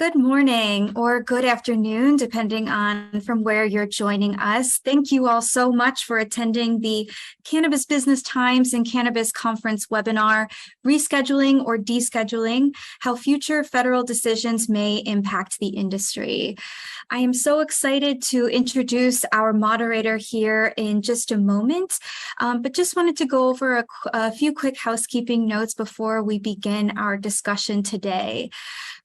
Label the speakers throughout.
Speaker 1: Good morning or good afternoon, depending on from where you're joining us. Thank you all so much for attending the Cannabis Business Times and Cannabis Conference webinar, Rescheduling or Descheduling, How Future Federal Decisions May Impact the Industry. I am so excited to introduce our moderator here in just a moment, but just wanted to go over a few quick housekeeping notes before we begin our discussion today.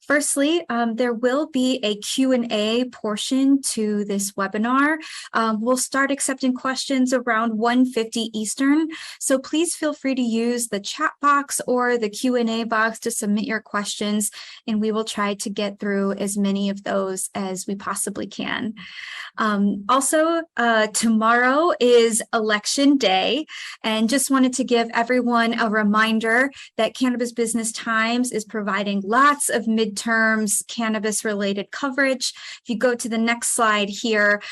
Speaker 1: Firstly, there will be a Q&A portion to this webinar. We'll start accepting questions around 1:50 Eastern, so please feel free to use the chat box or the Q&A box to submit your questions, and we will try to get through as many of those as we possibly can. Also, tomorrow is election day, and just wanted to give everyone a reminder that Cannabis Business Times is providing lots of midterms cannabis-related coverage. If you go to the next slide here,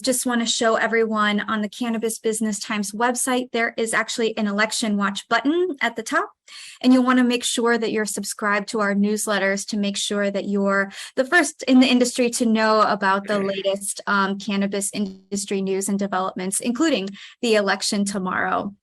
Speaker 1: just want to show everyone on the Cannabis Business Times website, there is actually an election watch button at the top. And you'll want to make sure that you're subscribed to our newsletters to make sure that you're the first in the industry to know about the latest cannabis industry news and developments, including the election tomorrow.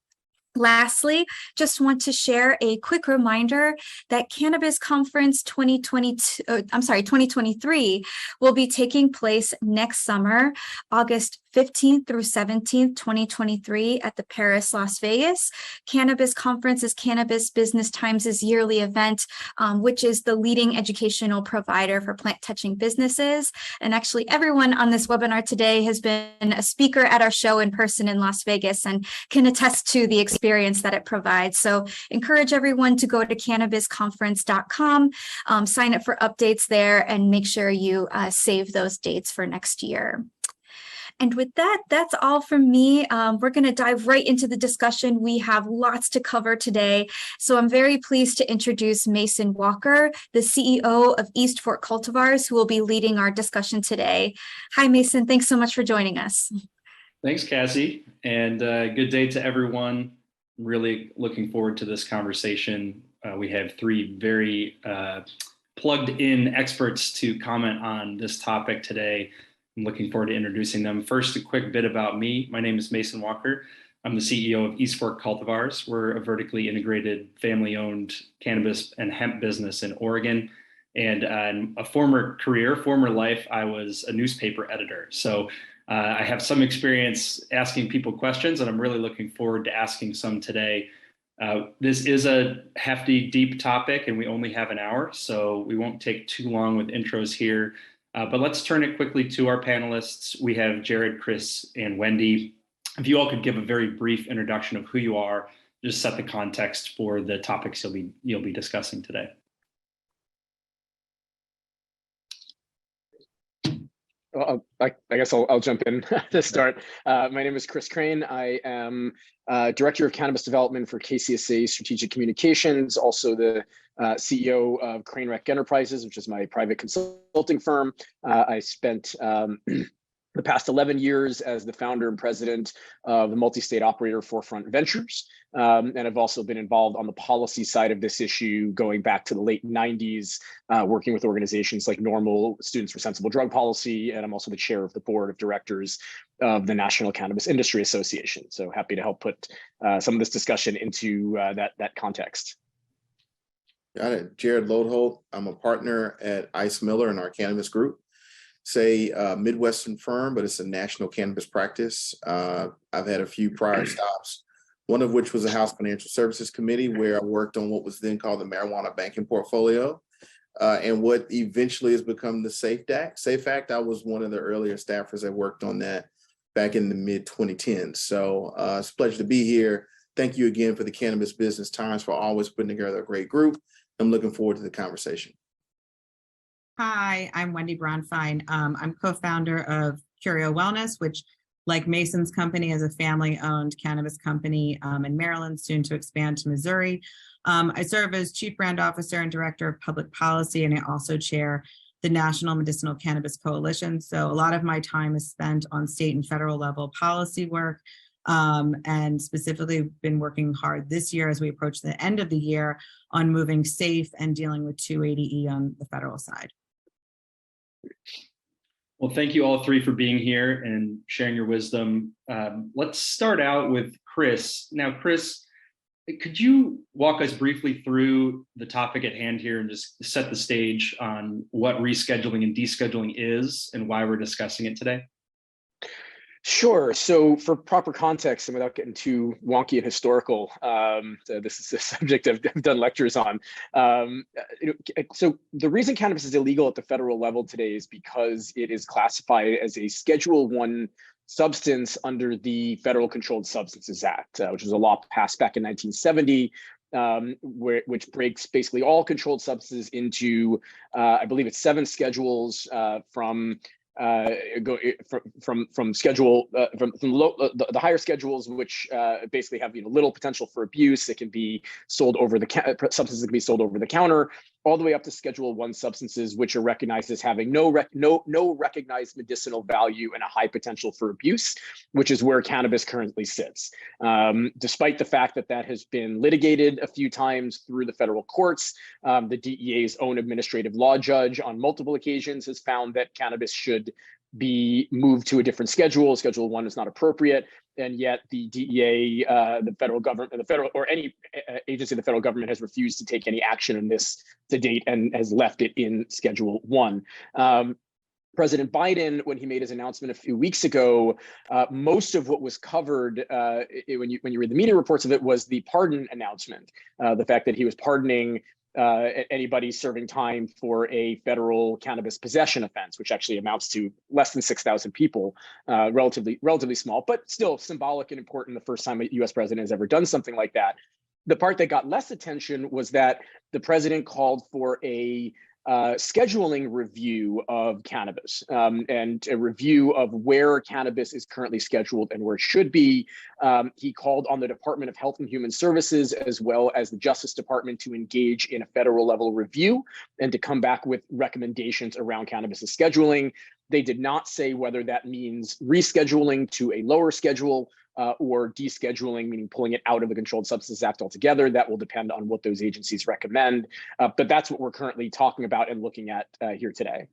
Speaker 1: Lastly, just want to share a quick reminder that Cannabis Conference 2023 will be taking place next summer, August 15th through 17th, 2023 at the Paris, Las Vegas. Cannabis Conference is Cannabis Business Times' yearly event, which is the leading educational provider for plant-touching businesses. And actually everyone on this webinar today has been a speaker at our show in person in Las Vegas and can attest to the experience that it provides. So encourage everyone to go to cannabisconference.com, sign up for updates there, and make sure you save those dates for next year. And with that, that's all from me. We're going to dive right into the discussion. We have lots to cover today. So I'm very pleased to introduce Mason Walker, the CEO of East Fork Cultivars, who will be leading our discussion today. Hi, Mason. Thanks so much for joining us.
Speaker 2: Thanks, Cassie, and good day to everyone. I'm really looking forward to this conversation. We have three very plugged-in experts to comment on this topic today. I'm looking forward to introducing them. First, a quick bit about me. My name is Mason Walker. I'm the CEO of East Fork Cultivars. We're a vertically integrated, family-owned cannabis and hemp business in Oregon. And in a former life, I was a newspaper editor. So I have some experience asking people questions, and I'm really looking forward to asking some today. This is a hefty, deep topic, and we only have an hour, so we won't take too long with intros here. But let's turn it quickly to our panelists. We have Jared, Chris, and Wendy. If you all could give a very brief introduction of who you are, just set the context for the topics you'll be discussing today.
Speaker 3: Well, I guess I'll jump in to start. My name is Chris Crane. I am Director of Cannabis Development for KCSA Strategic Communications, also the CEO of Crane Rec Enterprises, which is my private consulting firm. I spent the past 11 years as the founder and president of the multi-state operator Forefront Ventures. And I've also been involved on the policy side of this issue going back to the late 90s, working with organizations like NORML, Students for Sensible Drug Policy, and I'm also the chair of the board of directors of the National Cannabis Industry Association. So happy to help put some of this discussion into that context.
Speaker 4: Got it. Jared Lodeholt. I'm a partner at Ice Miller in our cannabis group. It's a Midwestern firm, but it's a national cannabis practice. I've had a few prior stops, one of which was the House Financial Services Committee, where I worked on what was then called the marijuana banking portfolio, and what eventually has become the SAFE Act. I was one of the earlier staffers that worked on that back in the mid-2010s. So it's a pleasure to be here. Thank you again for the Cannabis Business Times for always putting together a great group. I'm looking forward to the conversation.
Speaker 5: Hi, I'm Wendy Bronfine. I'm co-founder of Curio Wellness, which, like Mason's company, is a family-owned cannabis company in Maryland, soon to expand to Missouri. I serve as Chief Brand Officer and Director of Public Policy, and I also chair the National Medicinal Cannabis Coalition. So a lot of my time is spent on state and federal level policy work, and specifically been working hard this year as we approach the end of the year on moving SAFE and dealing with 280E on the federal side.
Speaker 2: Well, thank you all three for being here and sharing your wisdom. Let's start out with Chris. Now, Chris, could you walk us briefly through the topic at hand here and just set the stage on what rescheduling and descheduling is and why we're discussing it today?
Speaker 3: Sure. So for proper context and without getting too wonky and historical, this is a subject I've done lectures on. So the reason cannabis is illegal at the federal level today is because it is classified as a Schedule I substance under the Federal Controlled Substances Act, which was a law passed back in 1970. Which breaks basically all controlled substances into, I believe it's 7 schedules from schedule the higher schedules, which basically have little potential for abuse. It can be sold over the substances can be sold over the counter, all the way up to Schedule I substances, which are recognized as having no recognized medicinal value and a high potential for abuse, which is where cannabis currently sits. Despite the fact that that has been litigated a few times through the federal courts, the DEA's own administrative law judge on multiple occasions has found that cannabis should be moved to a different schedule. Schedule I is not appropriate. And yet the DEA, the federal government, or any agency of the federal government has refused to take any action on this to date and has left it in Schedule I. President Biden, when he made his announcement a few weeks ago, most of what was covered when you read the media reports of it was the pardon announcement, the fact that he was pardoning anybody serving time for a federal cannabis possession offense, which actually amounts to less than 6,000 people, relatively small, but still symbolic and important. The first time a U.S. president has ever done something like that. The part that got less attention was that the president called for a scheduling review of cannabis and a review of where cannabis is currently scheduled and where it should be. He called on the Department of Health and Human Services as well as the Justice Department to engage in a federal level review and to come back with recommendations around cannabis scheduling. They did not say whether that means rescheduling to a lower schedule or descheduling, meaning pulling it out of the Controlled Substances Act altogether. That will depend on what those agencies recommend. But that's what we're currently talking about and looking at here today.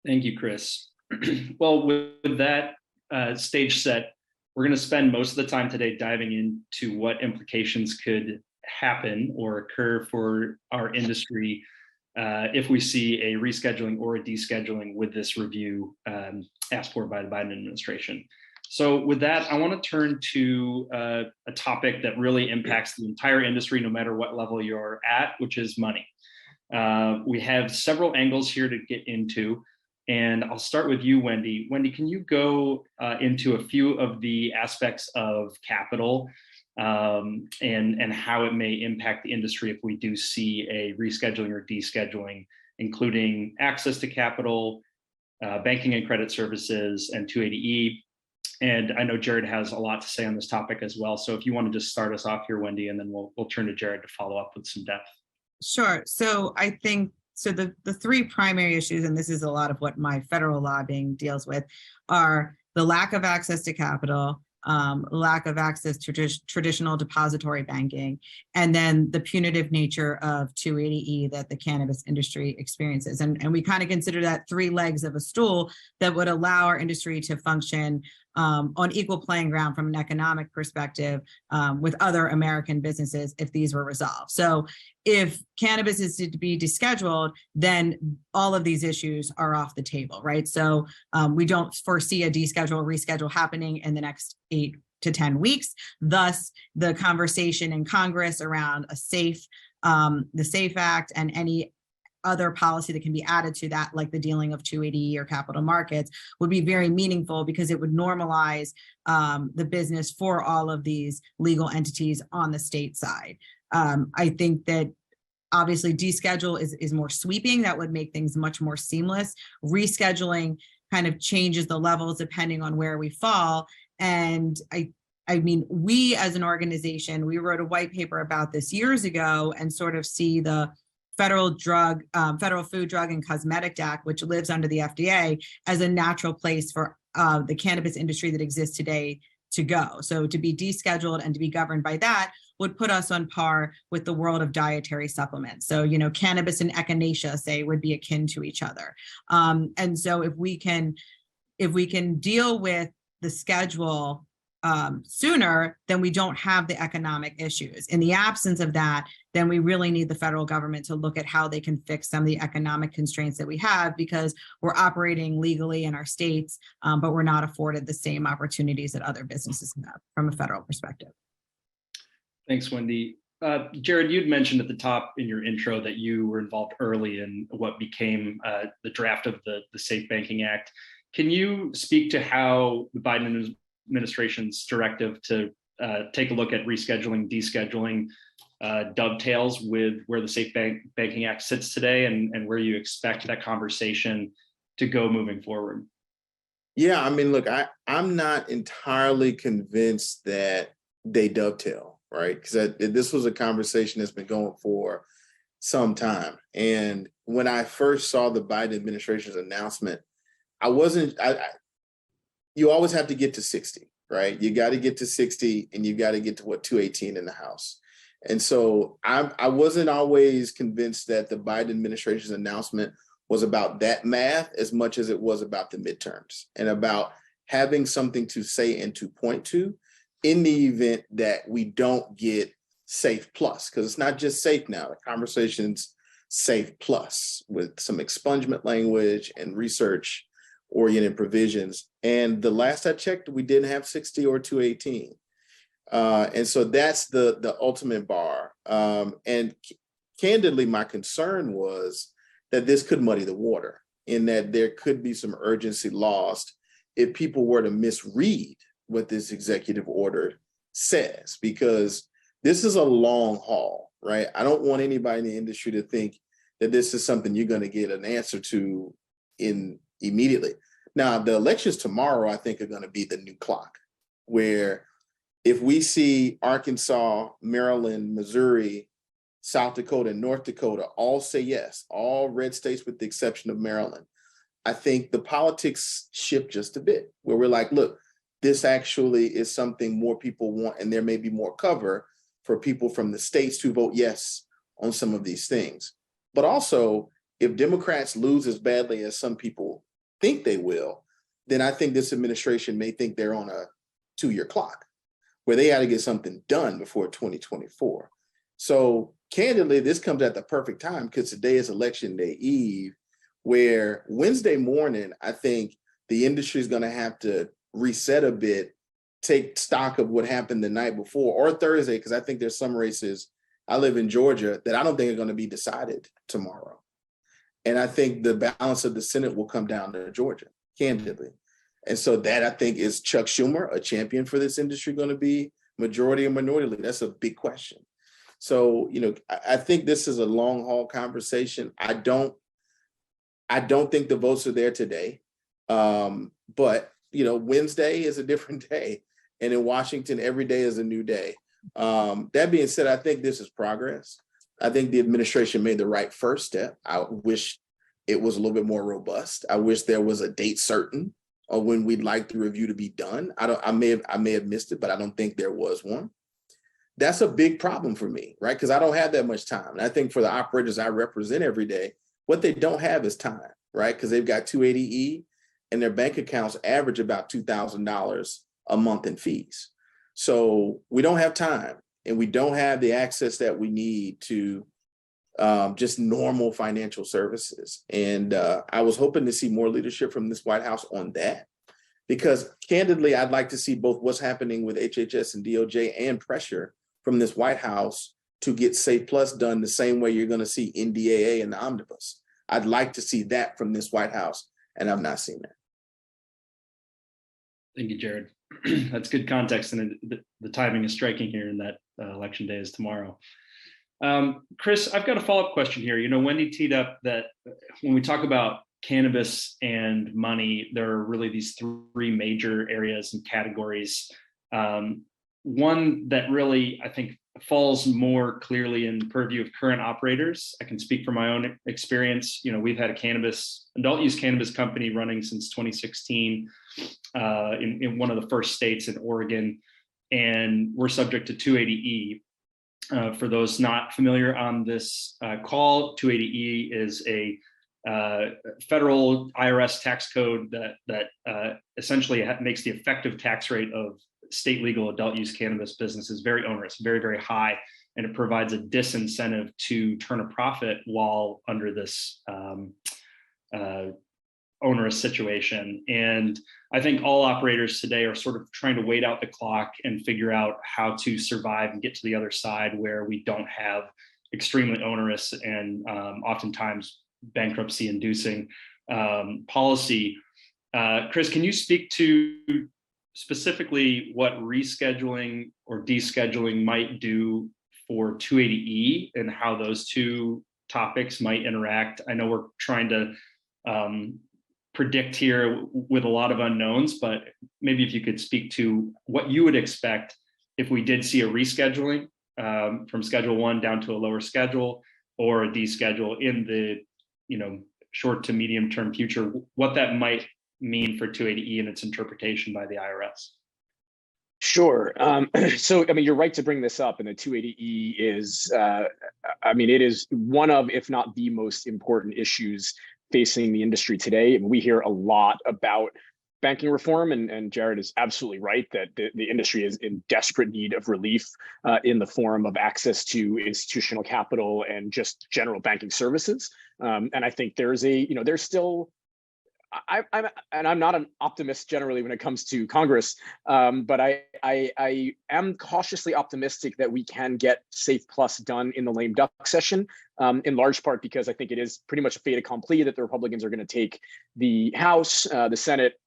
Speaker 2: Thank you, Chris. Well, with that stage set, we're going to spend most of the time today diving into what implications could happen or occur for our industry if we see a rescheduling or a descheduling with this review asked for by the Biden administration. So with that, I want to turn to a topic that really impacts the entire industry, no matter what level you're at, which is money. We have several angles here to get into, and I'll start with you, Wendy. Wendy, can you go into a few of the aspects of capital and how it may impact the industry if we do see a rescheduling or descheduling, including access to capital, banking and credit services, and 280E? And I know Jared has a lot to say on this topic as well. So if you want to just start us off here, Wendy, and then we'll turn to Jared to follow up with some depth.
Speaker 5: Sure. So I think, the 3 primary issues, and this is a lot of what my federal lobbying deals with, are the lack of access to capital, lack of access to traditional depository banking, and then the punitive nature of 280E that the cannabis industry experiences. And we kind of consider that 3 legs of a stool that would allow our industry to function on equal playing ground from an economic perspective with other American businesses if these were resolved. So if cannabis is to be descheduled, then all of these issues are off the table, right? So we don't foresee a deschedule, reschedule happening in the next 8 to 10 weeks. Thus, the conversation in Congress around the SAFE Act and any other policy that can be added to that, like the dealing of 280E or capital markets, would be very meaningful because it would normalize the business for all of these legal entities on the state side. I think that obviously deschedule is more sweeping. That would make things much more seamless. Rescheduling kind of changes the levels depending on where we fall. And I mean, we as an organization, we wrote a white paper about this years ago and sort of see the Federal Food, Drug, and Cosmetic Act, which lives under the FDA, as a natural place for the cannabis industry that exists today to go. So to be descheduled and to be governed by that would put us on par with the world of dietary supplements. So, cannabis and echinacea, say, would be akin to each other. And so if we can deal with the schedule sooner, then we don't have the economic issues. In the absence of that, then we really need the federal government to look at how they can fix some of the economic constraints that we have, because we're operating legally in our states, but we're not afforded the same opportunities that other businesses have from a federal perspective.
Speaker 2: Thanks, Wendy. Jared, you'd mentioned at the top in your intro that you were involved early in what became the draft of the Safe Banking Act. Can you speak to how the Biden administration's directive to take a look at rescheduling, descheduling dovetails with where the Safe Banking Act sits today, and where you expect that conversation to go moving forward?
Speaker 4: Yeah, I mean, look, I'm not entirely convinced that they dovetail, right? Because this was a conversation that's been going for some time. And when I first saw the Biden administration's announcement, you always have to get to 60, right? You got to get to 60, and you got to get to 218 in the House. And so I wasn't always convinced that the Biden administration's announcement was about that math as much as it was about the midterms and about having something to say and to point to in the event that we don't get Safe Plus, because it's not just safe now. The conversation's Safe Plus with some expungement language and research-oriented provisions. And the last I checked, we didn't have 60 or 218. And so that's the ultimate bar. And candidly, my concern was that this could muddy the water, in that there could be some urgency lost if people were to misread what this executive order says, because this is a long haul, right? I don't want anybody in the industry to think that this is something you're going to get an answer to immediately. Now, the elections tomorrow, I think, are going to be the new clock, where if we see Arkansas, Maryland, Missouri, South Dakota, and North Dakota all say yes, all red states with the exception of Maryland, I think the politics shift just a bit, where we're like, look, this actually is something more people want, and there may be more cover for people from the states to vote yes on some of these things. But also, if Democrats lose as badly as some people think they will, then I think this administration may think they're on a 2-year clock, where they got to get something done before 2024. So candidly, this comes at the perfect time, because today is Election Day Eve, where Wednesday morning, I think the industry is going to have to reset a bit, take stock of what happened the night before, or Thursday, because I think there's some races, I live in Georgia, that I don't think are going to be decided tomorrow. And I think the balance of the Senate will come down to Georgia, candidly. And so that, I think, is Chuck Schumer, a champion for this industry, going to be majority or minority leader? That's a big question. So, I think this is a long haul conversation. I don't think the votes are there today. But, Wednesday is a different day. And in Washington, every day is a new day. That being said, I think this is progress. I think the administration made the right first step. I wish it was a little bit more robust. I wish there was a date certain of when we'd like the review to be done. I may have missed it, but I don't think there was one. That's a big problem for me, right? Because I don't have that much time. And I think for the operators I represent every day, what they don't have is time, right? Because they've got 280E and their bank accounts average about $2,000 a month in fees. So we don't have time, and we don't have the access that we need to just normal financial services. And I was hoping to see more leadership from this White House on that, because candidly, I'd like to see both what's happening with HHS and DOJ and pressure from this White House to get Safe Plus done the same way you're going to see NDAA and the omnibus. I'd like to see that from this White House, and I've not seen that.
Speaker 2: Thank you, Jared. That's good context, and the timing is striking here in that election day is tomorrow. Chris, I've got a follow-up question here. Wendy teed up that when we talk about cannabis and money, there are really these 3 major areas and categories. One that really, I think, falls more clearly in the purview of current operators. I can speak from my own experience. We've had a adult use cannabis company running since 2016 in one of the first states in Oregon, and we're subject to 280E. For those not familiar on this call, 280E is a federal IRS tax code that essentially makes the effective tax rate of state legal adult use cannabis businesses very onerous, very, very high, and it provides a disincentive to turn a profit while under this onerous situation. And I think all operators today are sort of trying to wait out the clock and figure out how to survive and get to the other side where we don't have extremely onerous and oftentimes bankruptcy inducing policy. Chris, can you speak to specifically what rescheduling or descheduling might do for 280E and how those two topics might interact? I know we're trying to predict here with a lot of unknowns, but maybe if you could speak to what you would expect if we did see a rescheduling from Schedule 1 down to a lower schedule, or a deschedule in the short to medium term future, what that might mean for 280E and its interpretation by the IRS.
Speaker 3: Sure. So, you're right to bring this up, and the 280E is, it is one of, if not the most important issues facing the industry today. And we hear a lot about banking reform, and Jared is absolutely right that the industry is in desperate need of relief in the form of access to institutional capital and just general banking services. And I think there's still, I'm not an optimist generally when it comes to Congress, but I am cautiously optimistic that we can get SAFE Plus done in the lame duck session, in large part because I think it is pretty much a fait accompli that the Republicans are going to take the House. The Senate,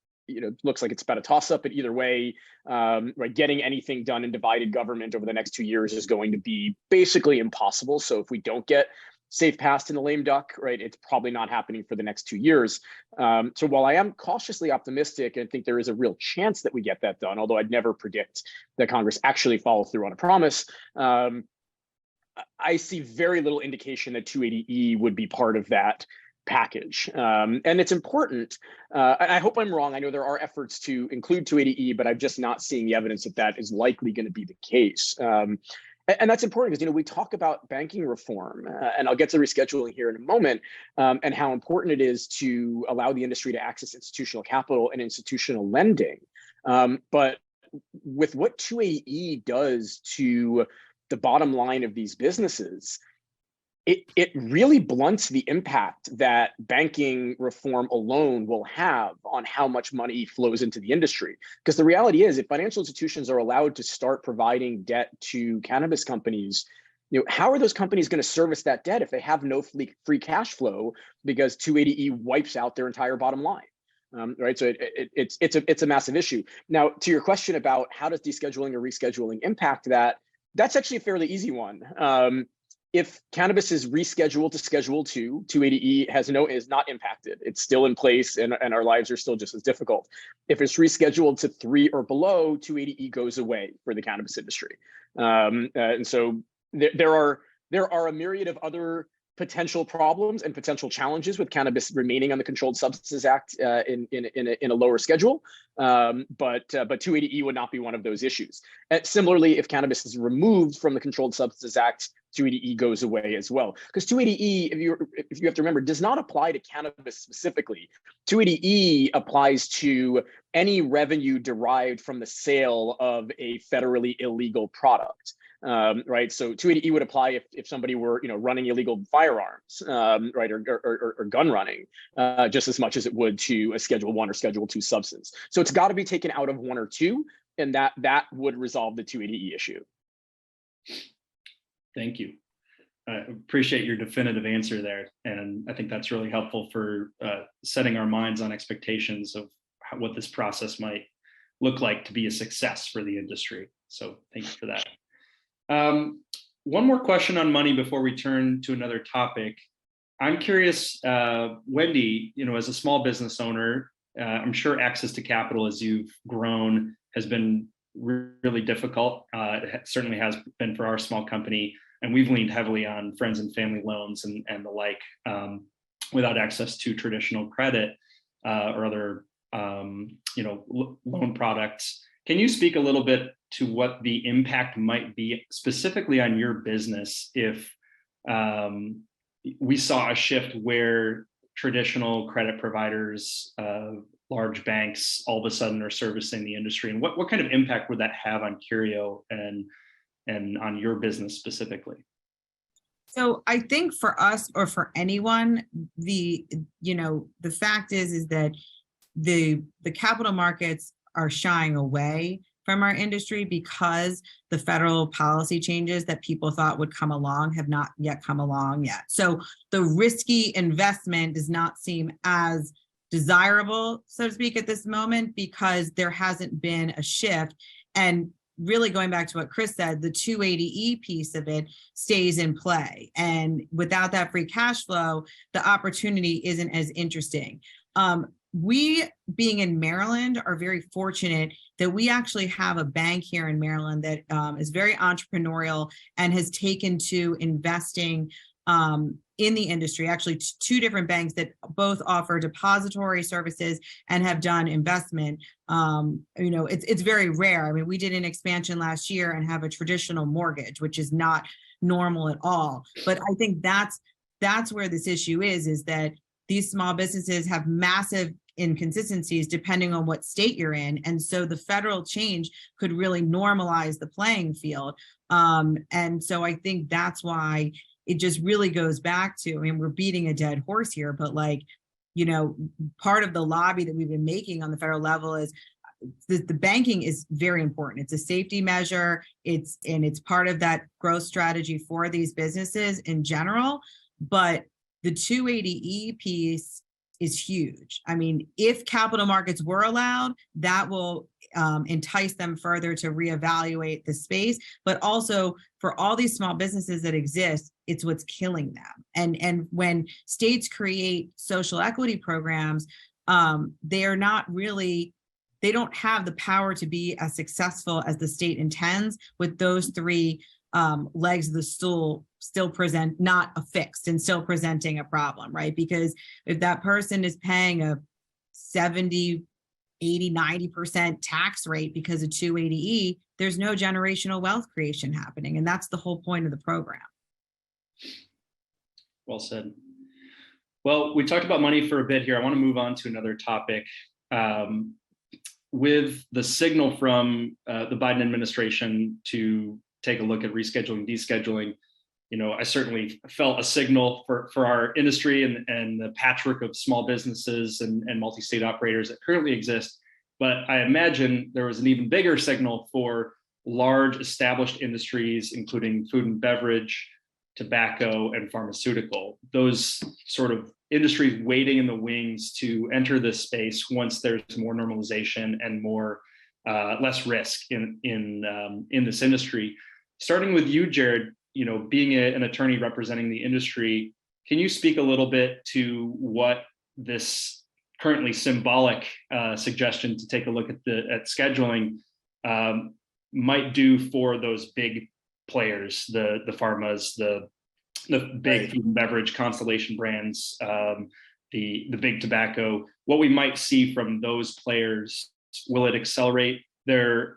Speaker 3: looks like it's about a toss-up, but either way, right, getting anything done in divided government over the next 2 years is going to be basically impossible. So if we don't get SAFE passed in the lame duck, right, it's probably not happening for the next 2 years. So while I am cautiously optimistic and think there is a real chance that we get that done, although I'd never predict that Congress actually follow through on a promise, I see very little indication that 280E would be part of that package. And it's important. I hope I'm wrong. I know there are efforts to include 280E, but I'm just not seeing the evidence that that is likely going to be the case. And that's important because, we talk about banking reform, and I'll get to rescheduling here in a moment, and how important it is to allow the industry to access institutional capital and institutional lending. But with what 280E does to the bottom line of these businesses, it really blunts the impact that banking reform alone will have on how much money flows into the industry. Because the reality is, if financial institutions are allowed to start providing debt to cannabis companies, how are those companies going to service that debt if they have no free cash flow because 280E wipes out their entire bottom line? Right, so it's a massive issue. Now, to your question about how does descheduling or rescheduling impact that, that's actually a fairly easy one. If cannabis is rescheduled to Schedule 2, 280E is not impacted. It's still in place, and our lives are still just as difficult. If it's rescheduled to 3 or below, 280E goes away for the cannabis industry. And so there are a myriad of other potential problems and potential challenges with cannabis remaining on the Controlled Substances Act in a lower schedule, but 280E would not be one of those issues. Similarly, if cannabis is removed from the Controlled Substances Act, 280E goes away as well. Because 280E, if you have to remember, does not apply to cannabis specifically. 280E applies to any revenue derived from the sale of a federally illegal product. Right, so 280E would apply if somebody were, running illegal firearms, right, or gun running, just as much as it would to a Schedule 1 or Schedule 2 substance. So it's got to be taken out of 1 or 2, and that would resolve the 280E issue.
Speaker 2: Thank you. I appreciate your definitive answer there, and I think that's really helpful for setting our minds on expectations of what this process might look like to be a success for the industry. So thank you for that. One more question on money before we turn to another topic. I'm curious, Wendy, as a small business owner, I'm sure access to capital as you've grown has been really difficult. It certainly has been for our small company, and we've leaned heavily on friends and family loans and the like, without access to traditional credit or other loan products. Can you speak a little bit to what the impact might be specifically on your business if we saw a shift where traditional credit providers, large banks, all of a sudden are servicing the industry, and what kind of impact would that have on Curio and on your business specifically?
Speaker 5: So I think for us, or for anyone, the fact is that the capital markets are shying away from our industry because the federal policy changes that people thought would come along have not yet come along yet. So the risky investment does not seem as desirable, so to speak, at this moment, because there hasn't been a shift. And really going back to what Chris said, the 280E piece of it stays in play. And without that free cash flow, the opportunity isn't as interesting. We, being in Maryland, are very fortunate that we actually have a bank here in Maryland that is very entrepreneurial and has taken to investing in the industry. Actually, two different banks that both offer depository services and have done investment. It's very rare. I mean, we did an expansion last year and have a traditional mortgage, which is not normal at all. But I think that's where this issue is that these small businesses have massive inconsistencies depending on what state you're in. And so the federal change could really normalize the playing field. And so I think that's why it just really goes back to, I mean, we're beating a dead horse here, but part of the lobby that we've been making on the federal level is the banking is very important. It's a safety measure. It's part of that growth strategy for these businesses in general. But the 280E piece is huge. I mean, if capital markets were allowed, that will entice them further to reevaluate the space. But also for all these small businesses that exist, it's what's killing them. And when states create social equity programs, they don't have the power to be as successful as the state intends with those three legs of the stool still not affixed and still presenting a problem, right? Because if that person is paying a 70, 80, 90% tax rate because of 280E, there's no generational wealth creation happening. And that's the whole point of the program.
Speaker 2: Well said. Well, we talked about money for a bit here. I want to move on to another topic. With the signal from the Biden administration to take a look at rescheduling, descheduling, I certainly felt a signal for our industry and the patchwork of small businesses and multi-state operators that currently exist. But I imagine there was an even bigger signal for large established industries, including food and beverage, tobacco, and pharmaceutical. Those sort of industries waiting in the wings to enter this space once there's more normalization and less risk in this industry. Starting with you, Jared, being an attorney representing the industry, can you speak a little bit to what this currently symbolic suggestion to take a look at scheduling might do for those big players, the pharmas, the big food and beverage Constellation brands, the big tobacco, what we might see from those players? Will it accelerate their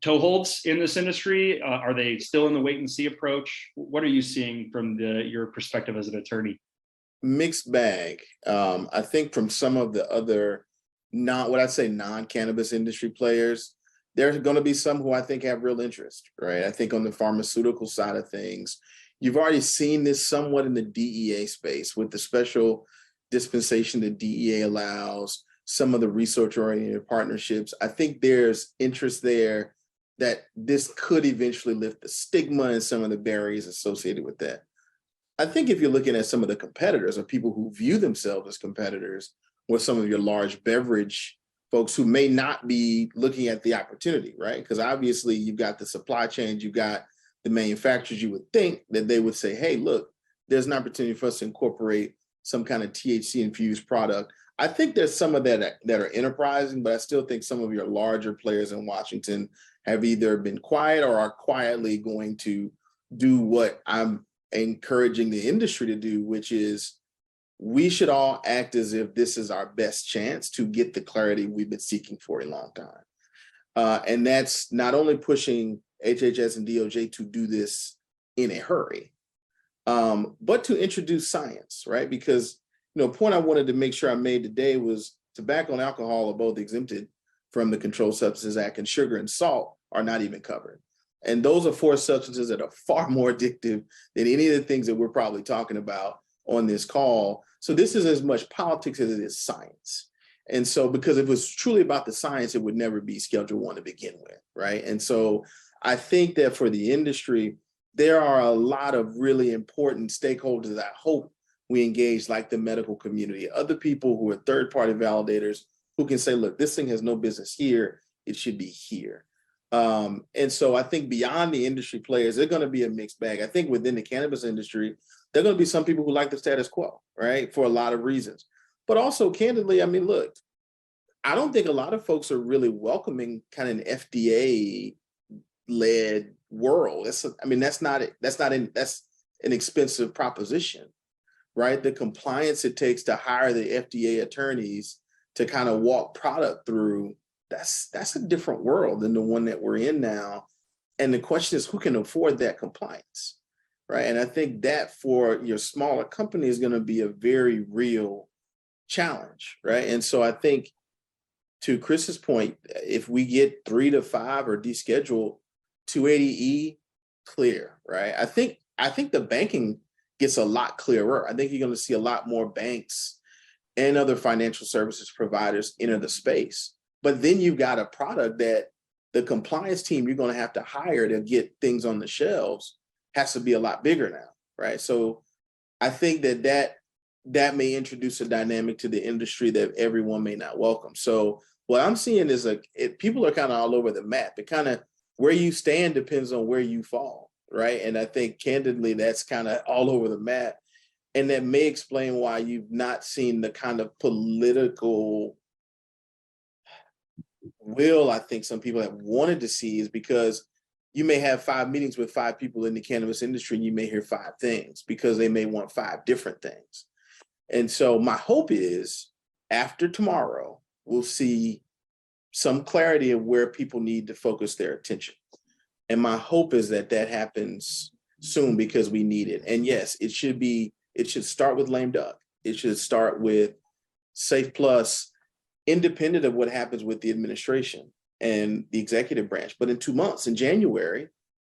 Speaker 2: toeholds in this industry? Are they still in the wait and see approach? What are you seeing from your perspective as an attorney?
Speaker 4: Mixed bag. I think from some of the other non-cannabis industry players, there's going to be some who I think have real interest, right? I think on the pharmaceutical side of things, you've already seen this somewhat in the DEA space with the special dispensation that DEA allows, some of the research-oriented partnerships. I think there's interest there that this could eventually lift the stigma and some of the barriers associated with that. I think if you're looking at some of the competitors or people who view themselves as competitors with some of your large beverage folks who may not be looking at the opportunity, right? Because obviously you've got the supply chains, you've got the manufacturers, you would think that they would say, hey, look, there's an opportunity for us to incorporate some kind of THC infused product. I think there's some of that are enterprising, but I still think some of your larger players in Washington have either been quiet or are quietly going to do what I'm encouraging the industry to do, which is we should all act as if this is our best chance to get the clarity we've been seeking for a long time. And that's not only pushing HHS and DOJ to do this in a hurry, but to introduce science, right? Because, a point I wanted to make sure I made today was tobacco and alcohol are both exempted from the Controlled Substances Act, and sugar and salt are not even covered. And those are 4 substances that are far more addictive than any of the things that we're probably talking about on this call. So this is as much politics as it is science. And so, because if it was truly about the science, it would never be Schedule 1 to begin with, right? And so I think that for the industry, there are a lot of really important stakeholders that I hope we engage, like the medical community, other people who are third-party validators who can say, look, this thing has no business here, it should be here. And so I think beyond the industry players, they're going to be a mixed bag. I think within the cannabis industry, there are going to be some people who like the status quo, right? For a lot of reasons. But also, candidly, I mean, look, I don't think a lot of folks are really welcoming kind of an FDA-led world. That's an expensive proposition, right? The compliance it takes to hire the FDA attorneys to kind of walk product through, that's a different world than the one that we're in now. And the question is, who can afford that compliance, right? And I think that for your smaller company is going to be a very real challenge, right? And so I think, to Chris's point, if we get 3 to 5 or deschedule 280E, clear, right? I think the banking gets a lot clearer. I think you're going to see a lot more banks and other financial services providers enter the space. But then you've got a product that the compliance team you're going to have to hire to get things on the shelves has to be a lot bigger now, right? So I think that may introduce a dynamic to the industry that everyone may not welcome. So what I'm seeing is people are kind of all over the map. It kind of, where you stand depends on where you fall, right? And I think candidly, that's kind of all over the map. And that may explain why you've not seen the kind of political will I think some people have wanted to see, is because you may have 5 meetings with 5 people in the cannabis industry and you may hear 5 things because they may want 5 different things. And so my hope is after tomorrow, we'll see some clarity of where people need to focus their attention. And my hope is that happens soon, because we need it. And yes, it should start with lame duck. It should start with Safe Plus, independent of what happens with the administration and the executive branch. But in 2 months, in January,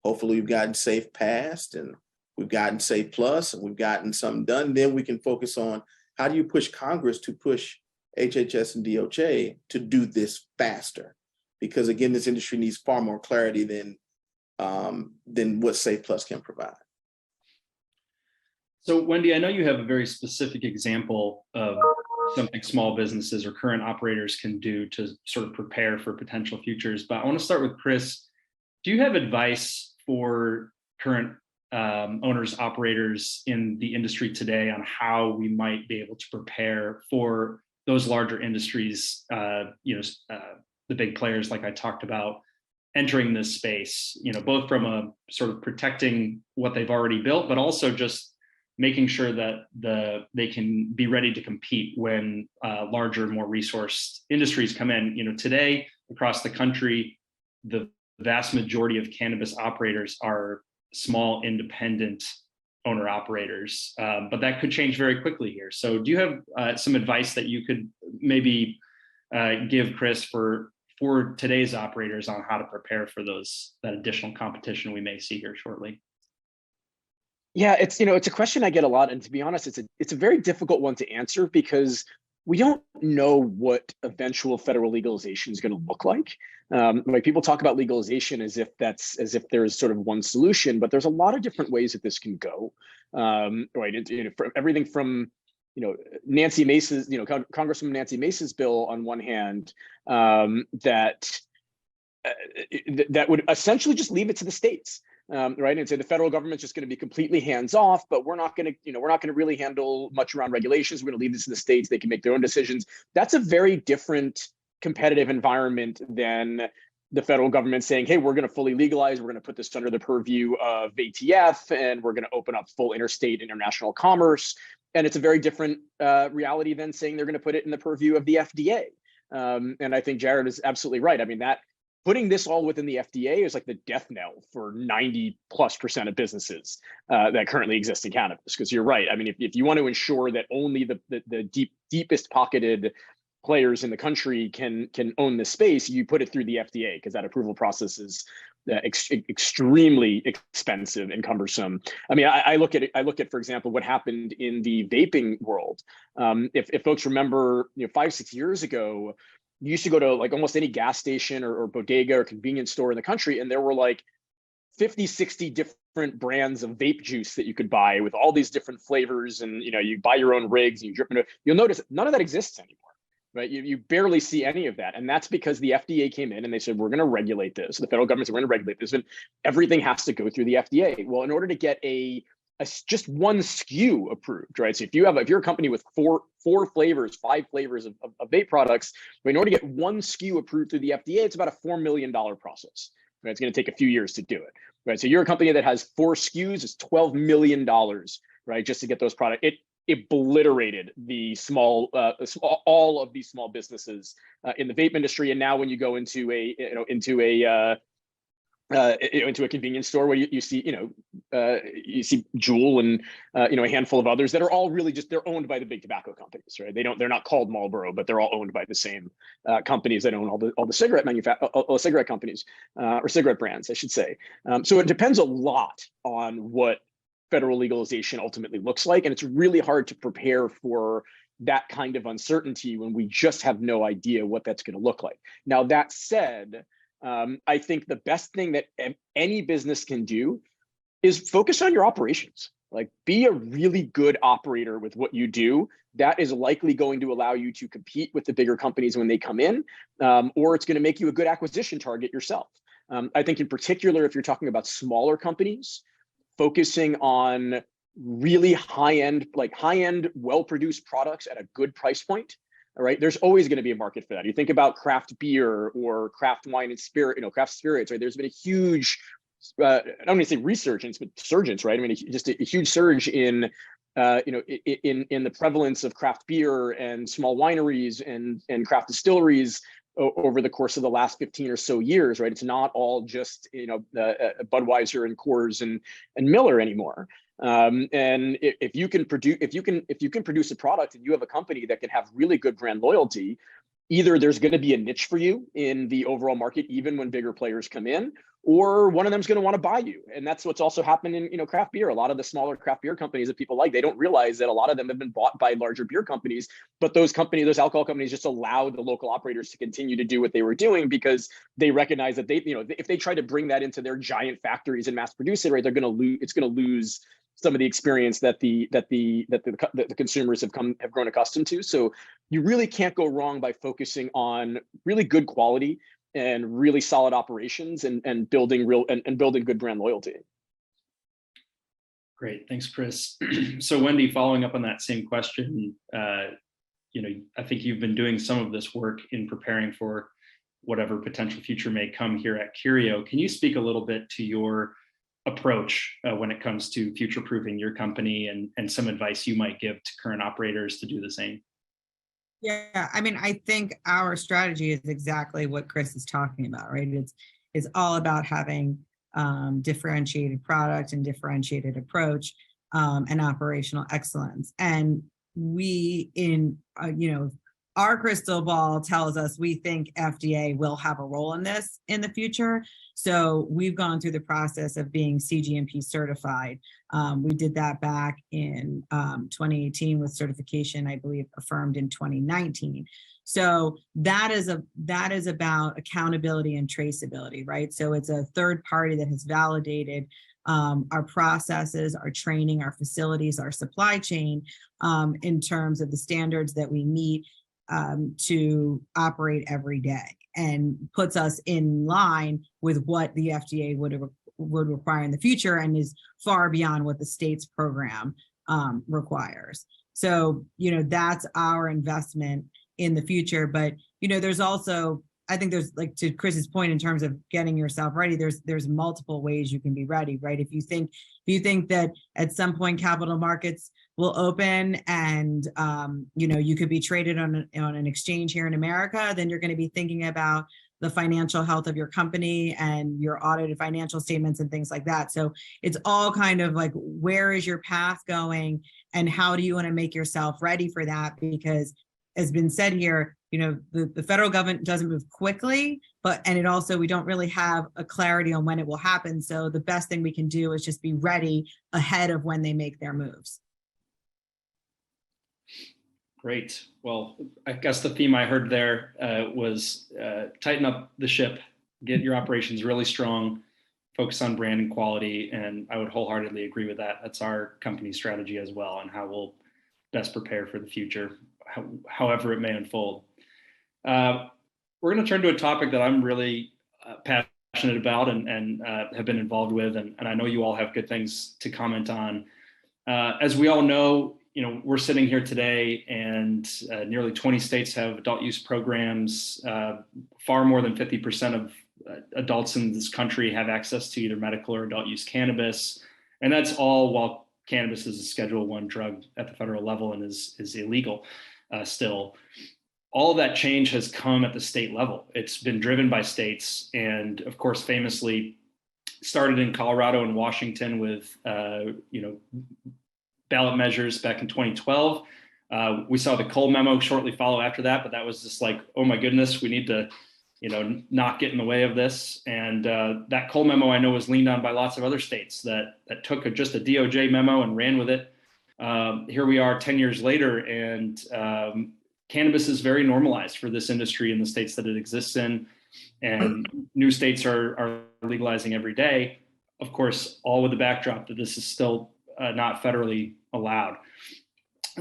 Speaker 4: hopefully we've gotten Safe passed and we've gotten Safe Plus and we've gotten something done. Then we can focus on, how do you push Congress to push HHS and DOJ to do this faster? Because again, this industry needs far more clarity than what Safe Plus can provide.
Speaker 2: So Wendy, I know you have a very specific example of something small businesses or current operators can do to sort of prepare for potential futures, but I want to start with Chris. Do you have advice for current owners, operators in the industry today on how we might be able to prepare for those larger industries, the big players like I talked about, entering this space, both from a sort of protecting what they've already built, but also just making sure that they can be ready to compete when larger, more resourced industries come in. Today across the country, the vast majority of cannabis operators are small, independent owner operators, but that could change very quickly here. So do you have some advice that you could maybe give, Chris, for today's operators on how to prepare for that additional competition we may see here shortly?
Speaker 3: Yeah, it's a question I get a lot, and to be honest, it's a very difficult one to answer, because we don't know what eventual federal legalization is going to look like. Like, people talk about legalization as if there's sort of one solution, but there's a lot of different ways that this can go. Right, for everything from Nancy Mace's, Congresswoman Nancy Mace's bill on one hand, that would essentially just leave it to the states. right? And say the federal government's just going to be completely hands off, but we're not going to really handle much around regulations. We're going to leave this to the states. They can make their own decisions. That's a very different competitive environment than the federal government saying, hey, we're going to fully legalize, we're going to put this under the purview of ATF, and we're going to open up full interstate international commerce. And it's a very different reality than saying they're going to put it in the purview of the FDA. And I think Jared is absolutely right. I mean, that putting this all within the FDA is like the death knell for 90+% of businesses that currently exist in cannabis. Because you're right. I mean, if you want to ensure that only the deepest pocketed players in the country can own this space, you put it through the FDA, because that approval process is extremely expensive and cumbersome. I mean, I look at, for example, what happened in the vaping world. If folks remember, 5-6 years ago, you used to go to like almost any gas station or bodega or convenience store in the country, and there were like 50, 60 different brands of vape juice that you could buy with all these different flavors, and you buy your own rigs and you drip into it. You'll notice none of that exists anymore. Right, you barely see any of that, and that's because the FDA came in and they said, we're going to regulate this. The federal government said, we're going to regulate this, and everything has to go through the FDA. Well, in order to get just one SKU approved, right? So if you're a company with four flavors, 5 flavors of vape products, but in order to get one SKU approved through the FDA, it's about a $4 million process. Right? It's going to take a few years to do it. Right? So you're a company that has 4 SKUs, it's $12 million, right? Just to get those products. It obliterated the all of these small businesses in the vape industry. And now when you go into a convenience store where you see Juul and a handful of others that are all really they're owned by the big tobacco companies, right? They're not called Marlboro, but they're all owned by the same companies that own all the cigarette cigarette companies or cigarette brands, I should say. So it depends a lot on what federal legalization ultimately looks like. And it's really hard to prepare for that kind of uncertainty when we just have no idea what that's going to look like. Now, that said, I think the best thing that any business can do is focus on your operations. Like, be a really good operator with what you do. That is likely going to allow you to compete with the bigger companies when they come in, or it's going to make you a good acquisition target yourself. I think in particular, if you're talking about smaller companies, focusing on really high-end, well-produced products at a good price point. All right, there's always going to be a market for that. You think about craft beer or craft wine and spirit, craft spirits, right? There's been a huge, I don't want to say resurgence, but surgence, right? I mean, just a huge surge in the prevalence of craft beer and small wineries and craft distilleries over the course of the last 15 or so years, right? It's not all just Budweiser and Coors and Miller anymore. And if you can produce a product and you have a company that can have really good brand loyalty, either there's going to be a niche for you in the overall market, even when bigger players come in, or one of them's going to want to buy you. And that's what's also happened in craft beer. A lot of the smaller craft beer companies that people like, they don't realize that a lot of them have been bought by larger beer companies, but those alcohol companies just allowed the local operators to continue to do what they were doing because they recognize that if they try to bring that into their giant factories and mass produce it, right, it's going to lose some of the experience that the consumers have grown accustomed to. So you really can't go wrong by focusing on really good quality and really solid operations and building good brand loyalty.
Speaker 2: Great, thanks, Chris. So Wendy, following up on that same question, I think you've been doing some of this work in preparing for whatever potential future may come here at Curio. Can you speak a little bit to your approach when it comes to future-proofing your company and some advice you might give to current operators to do the same?
Speaker 5: Yeah, I mean, I think our strategy is exactly what Chris is talking about, right? It's all about having differentiated product and differentiated approach and operational excellence. And we our crystal ball tells us we think FDA will have a role in this in the future. So we've gone through the process of being CGMP certified. We did that back in 2018 with certification, I believe, affirmed in 2019. So that is about accountability and traceability, right? So it's a third party that has validated our processes, our training, our facilities, our supply chain in terms of the standards that we meet to operate every day, and puts us in line with what the FDA would require in the future and is far beyond what the state's program requires. So, that's our investment in the future. But, there's also, I think there's, like, to Chris's point in terms of getting yourself ready, there's multiple ways you can be ready, right? If you think that at some point capital markets will open and you could be traded on an exchange here in America, then you're going to be thinking about the financial health of your company and your audited financial statements and things like that. So it's all kind of like, where is your path going and how do you want to make yourself ready for that? Because as been said here, the federal government doesn't move quickly, and it also, we don't really have a clarity on when it will happen. So the best thing we can do is just be ready ahead of when they make their moves.
Speaker 2: Great. Well, I guess the theme I heard there was tighten up the ship, get your operations really strong, focus on brand and quality. And I would wholeheartedly agree with that. That's our company strategy as well, and how we'll best prepare for the future, however it may unfold. We're going to turn to a topic that I'm really passionate about and have been involved with, and I know you all have good things to comment on. As we all know, we're sitting here today and nearly 20 states have adult use programs. Far more than 50% of adults in this country have access to either medical or adult use cannabis. And that's all while cannabis is a Schedule I drug at the federal level and is illegal still. All of that change has come at the state level. It's been driven by states, and of course, famously started in Colorado and Washington with ballot measures back in 2012. We saw the Cole memo shortly follow after that, but that was just like, oh my goodness, we need to, not get in the way of this. And that Cole memo, I know, was leaned on by lots of other states that took just a DOJ memo and ran with it. Here we are 10 years later, and cannabis is very normalized for this industry in the states that it exists in, and new states are legalizing every day. Of course, all with the backdrop that this is still not federally allowed.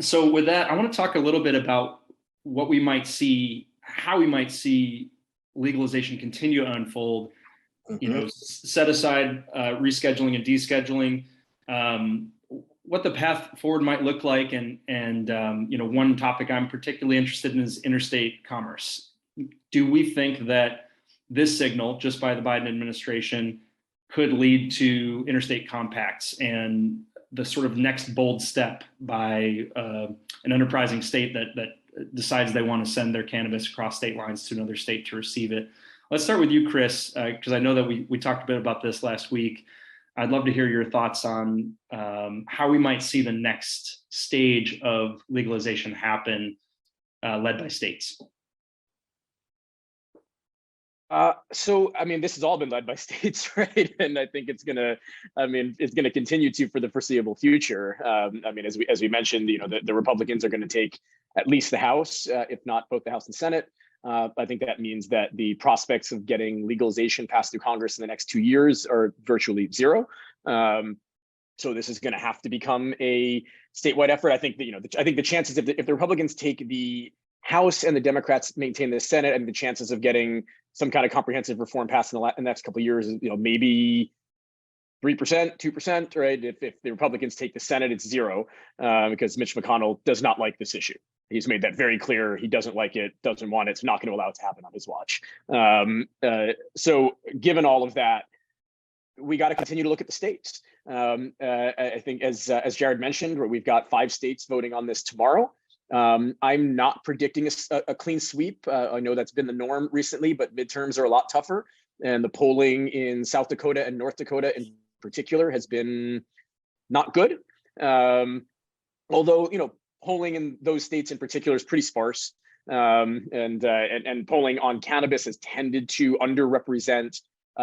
Speaker 2: So with that, I want to talk a little bit about what we might see, how we might see legalization continue to unfold, set aside rescheduling and descheduling, what the path forward might look like. And one topic I'm particularly interested in is interstate commerce. Do we think that this signal, just by the Biden administration, could lead to interstate compacts and the sort of next bold step by an enterprising state that decides they want to send their cannabis across state lines to another state to receive it? Let's start with you, Chris, because I know that we talked a bit about this last week. I'd love to hear your thoughts on how we might see the next stage of legalization happen, led by states.
Speaker 3: So, this has all been led by states, right? And I think it's gonna continue to for the foreseeable future. As we mentioned, the Republicans are going to take at least the House, if not both the House and Senate. I think that means that the prospects of getting legalization passed through Congress in the next 2 years are virtually zero. So this is going to have to become a statewide effort. I think that I think the chances if the Republicans take the House and the Democrats maintain the Senate, and the chances of getting some kind of comprehensive reform passed in the next couple of years is, maybe 3%, 2%, right? If the Republicans take the Senate, it's zero, because Mitch McConnell does not like this issue. He's made that very clear. He doesn't like it, doesn't want it. It's not going to allow it to happen on his watch. So given all of that, we got to continue to look at the states. I think as Jared mentioned, where we've got 5 states voting on this tomorrow. I'm not predicting a clean sweep. I know that's been the norm recently, but midterms are a lot tougher. And the polling in South Dakota and North Dakota in particular has been not good. Although, polling in those states in particular is pretty sparse. And polling on cannabis has tended to underrepresent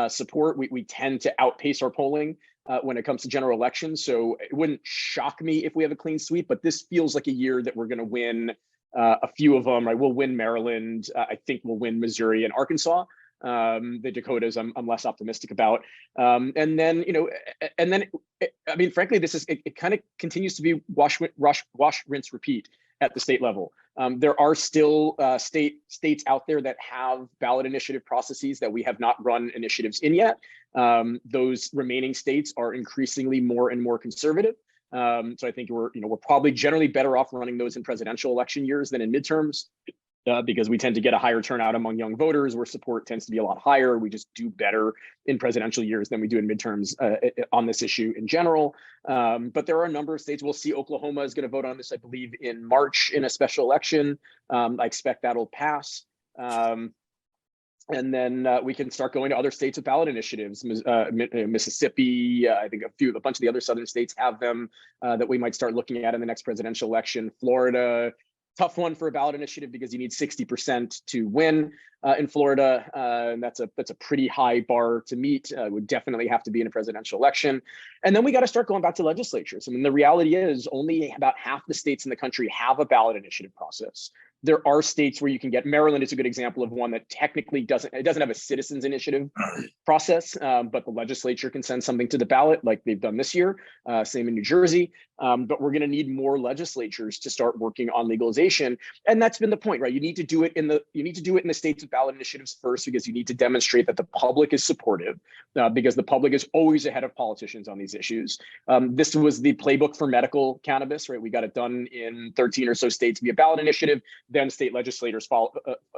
Speaker 3: support. We tend to outpace our polling when it comes to general elections. So it wouldn't shock me if we have a clean sweep, but this feels like a year that we're going to win a few of them. Right? We'll win Maryland. I think we'll win Missouri and Arkansas. The Dakotas, I'm less optimistic about. And then, frankly, it kind of continues to be wash, rinse, repeat at the state level. There are still states out there that have ballot initiative processes that we have not run initiatives in yet. Those remaining states are increasingly more and more conservative. So I think we're probably generally better off running those in presidential election years than in midterms. Because we tend to get a higher turnout among young voters, where support tends to be a lot higher. We just do better in presidential years than we do in midterms on this issue in general. But there are a number of states. We'll see Oklahoma is going to vote on this, I believe, in March in a special election. I expect that'll pass. And then we can start going to other states with ballot initiatives. Mississippi, I think a bunch of the other southern states have them that we might start looking at in the next presidential election. Florida, tough one for a ballot initiative because you need 60% to win in Florida. And that's a pretty high bar to meet. Would definitely have to be in a presidential election. And then we got to start going back to legislatures. I mean, the reality is only about half the states in the country have a ballot initiative process. There are states where you can get, Maryland is a good example of one that technically doesn't have a citizens initiative process, but the legislature can send something to the ballot like they've done this year. Same in New Jersey. But we're going to need more legislatures to start working on legalization. And that's been the point, right? You need to do it in the states with ballot initiatives first, because you need to demonstrate that the public is supportive, because the public is always ahead of politicians on these issues. This was the playbook for medical cannabis, right? We got it done in 13 or so states via ballot initiative. Then state legislators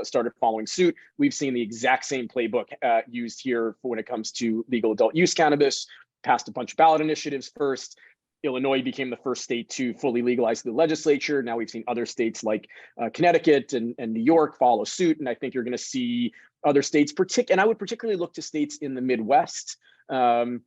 Speaker 3: started following suit. We've seen the exact same playbook used here for when it comes to legal adult use cannabis. Passed a bunch of ballot initiatives first. Illinois became the first state to fully legalize the legislature. Now we've seen other states like Connecticut and New York follow suit. And I think you're going to see other states, and I would particularly look to states in the Midwest to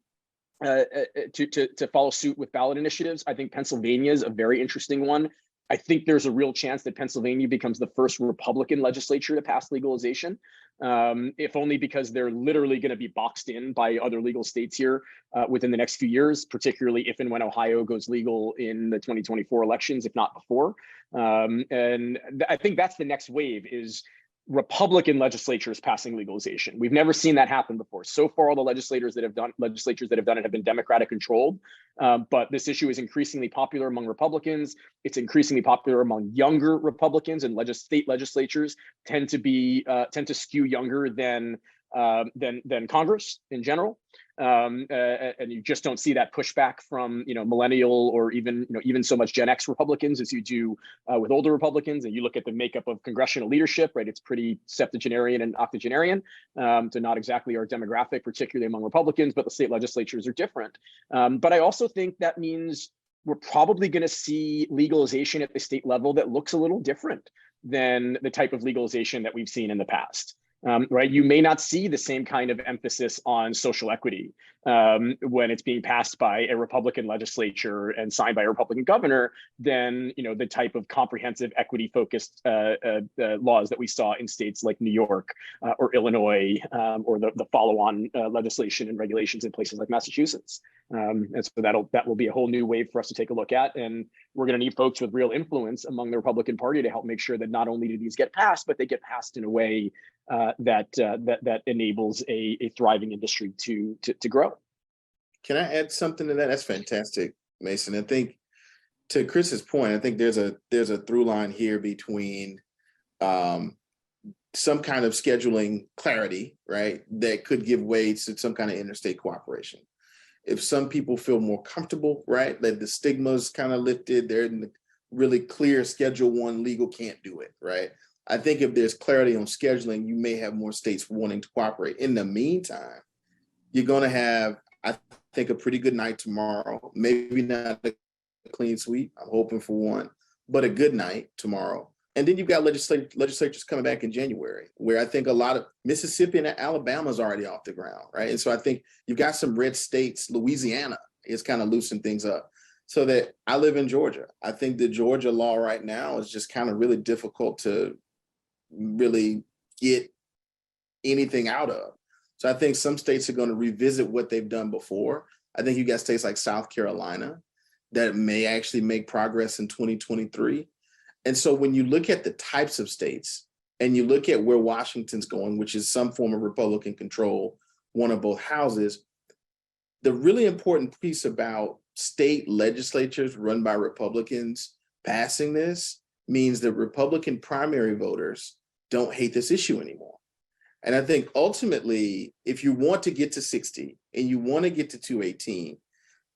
Speaker 3: follow suit with ballot initiatives. I think Pennsylvania is a very interesting one. I think there's a real chance that Pennsylvania becomes the first Republican legislature to pass legalization, if only because they're literally going to be boxed in by other legal states here within the next few years, particularly if and when Ohio goes legal in the 2024 elections, if not before. And I think that's the next wave, is Republican legislatures passing legalization. We've never seen that happen before. So far, all the legislatures that have done it have been Democratic controlled. But this issue is increasingly popular among Republicans. It's increasingly popular among younger Republicans, and state legislatures tend to skew younger than Congress in general. And you just don't see that pushback from millennial or even so much Gen X Republicans as you do with older Republicans. And you look at the makeup of congressional leadership, right? It's pretty septuagenarian and octogenarian, to not exactly our demographic, particularly among Republicans, but the state legislatures are different. But I also think that means we're probably going to see legalization at the state level that looks a little different than the type of legalization that we've seen in the past. Right, you may not see the same kind of emphasis on social equity when it's being passed by a Republican legislature and signed by a Republican governor than the type of comprehensive equity-focused laws that we saw in states like New York or Illinois, or the follow-on legislation and regulations in places like Massachusetts. And so that will be a whole new wave for us to take a look at, and we're going to need folks with real influence among the Republican Party to help make sure that not only do these get passed, but they get passed in a way that enables a thriving industry to grow.
Speaker 4: Can I add something to that? That's fantastic, Mason. I think, to Chris's point, I think there's a through line here between some kind of scheduling clarity, right, that could give way to some kind of interstate cooperation. If some people feel more comfortable, right, that the stigma's kind of lifted, they're in the really clear Schedule 1 legal can't do it, right? I think if there's clarity on scheduling, you may have more states wanting to cooperate. In the meantime, you're going to have, I think, a pretty good night tomorrow. Maybe not a clean sweep. I'm hoping for one, but a good night tomorrow. And then you've got legislatures coming back in January, where I think a lot of Mississippi and Alabama's already off the ground, right? And so I think you've got some red states. Louisiana is kind of loosening things up. So that I live in Georgia. I think the Georgia law right now is just kind of really difficult to really get anything out of. So I think some states are going to revisit what they've done before. I think you got states like South Carolina that may actually make progress in 2023. And so when you look at the types of states and you look at where Washington's going, which is some form of Republican control, one of both houses, the really important piece about state legislatures run by Republicans passing this means that Republican primary voters don't hate this issue anymore. And I think ultimately, if you want to get to 60 and you want to get to 218,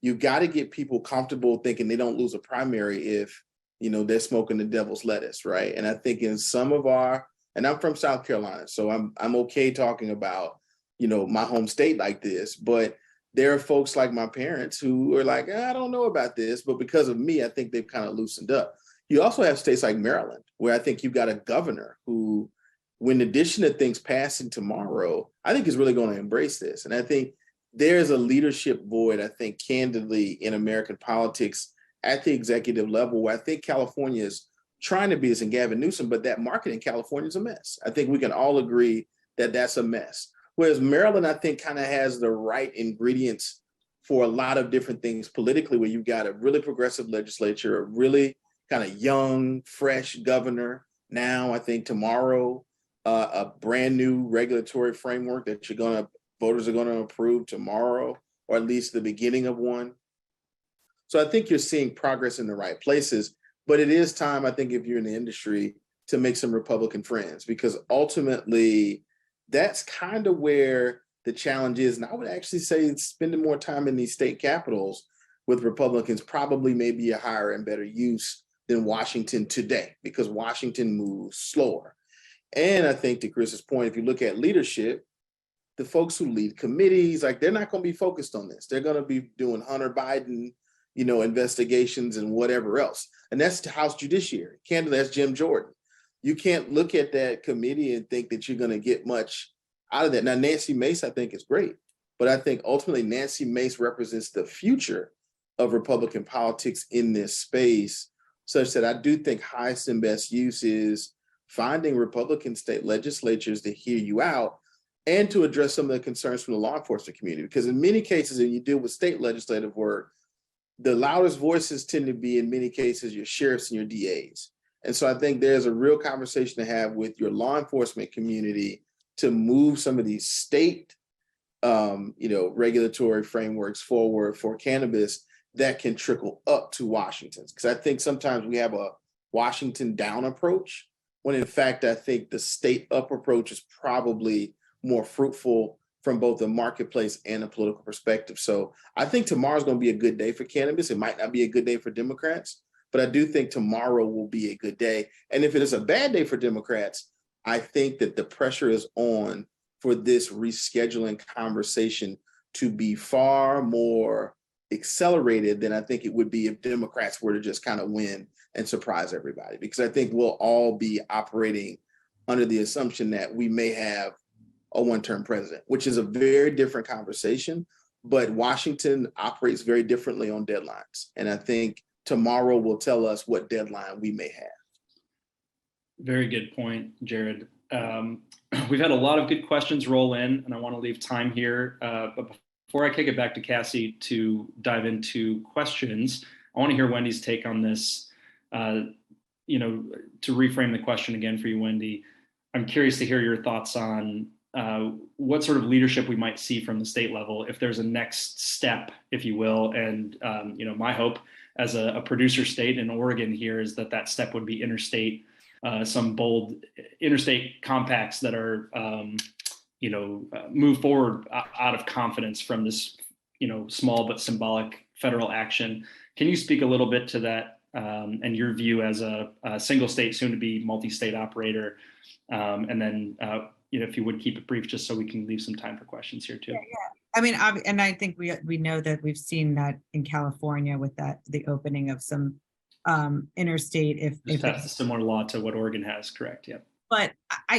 Speaker 4: you got to get people comfortable thinking they don't lose a primary if, they're smoking the devil's lettuce, right? And I think in some of and I'm from South Carolina, so I'm okay talking about, my home state like this, but there are folks like my parents who are like, I don't know about this, but because of me, I think they've kind of loosened up. You also have states like Maryland, where I think you've got a governor who, when the addition of things passing tomorrow, I think is really going to embrace this. And I think there's a leadership void, I think, candidly, in American politics at the executive level, where I think California is trying to be this in Gavin Newsom, but that market in California is a mess. I think we can all agree that that's a mess. Whereas Maryland, I think, kind of has the right ingredients for a lot of different things politically, where you've got a really progressive legislature, a really kind of young, fresh governor. Now, I think tomorrow, a brand new regulatory framework that voters are going to approve tomorrow, or at least the beginning of one. So I think you're seeing progress in the right places, but it is time, I think, if you're in the industry, to make some Republican friends, because ultimately that's kind of where the challenge is. And I would actually say spending more time in these state capitals with Republicans probably may be a higher and better use than Washington today, because Washington moves slower. And I think, to Chris's point, if you look at leadership, the folks who lead committees, they're not going to be focused on this. They're going to be doing Hunter Biden, investigations and whatever else. And that's the House Judiciary. Candidly, that's Jim Jordan. You can't look at that committee and think that you're going to get much out of that. Now, Nancy Mace, I think, is great, but I think ultimately Nancy Mace represents the future of Republican politics in this space, such that I do think highest and best use is finding Republican state legislatures to hear you out and to address some of the concerns from the law enforcement community. Because in many cases, when you deal with state legislative work, the loudest voices tend to be, in many cases, your sheriffs and your DAs. And so I think there's a real conversation to have with your law enforcement community to move some of these state, regulatory frameworks forward for cannabis that can trickle up to Washington's. Because I think sometimes we have a Washington down approach, when in fact, I think the state up approach is probably more fruitful from both the marketplace and a political perspective. So I think tomorrow's going to be a good day for cannabis. It might not be a good day for Democrats, but I do think tomorrow will be a good day. And if it is a bad day for Democrats, I think that the pressure is on for this rescheduling conversation to be far more accelerated than I think it would be if Democrats were to just kind of win and surprise everybody. Because I think we'll all be operating under the assumption that we may have a one-term president, which is a very different conversation. But Washington operates very differently on deadlines. And I think tomorrow will tell us what deadline we may have.
Speaker 2: Very good point, Jared. We've had a lot of good questions roll in, and I want to leave time here. But before I kick it back to Cassie to dive into questions, I want to hear Wendy's take on this. To reframe the question again for you, Wendy, I'm curious to hear your thoughts on what sort of leadership we might see from the state level, if there's a next step, if you will. And, my hope as a producer state in Oregon here is that step would be interstate, some bold interstate compacts that are, move forward out of confidence from this, small but symbolic federal action. Can you speak a little bit to that and your view as a single state, soon to be multi-state operator? And then, if you would keep it brief, just so we can leave some time for questions here too.
Speaker 5: Yeah. I mean, and I think we know that we've seen that in California with the opening of some interstate. If
Speaker 2: that's a similar law to what Oregon has, correct? Yeah.
Speaker 5: But I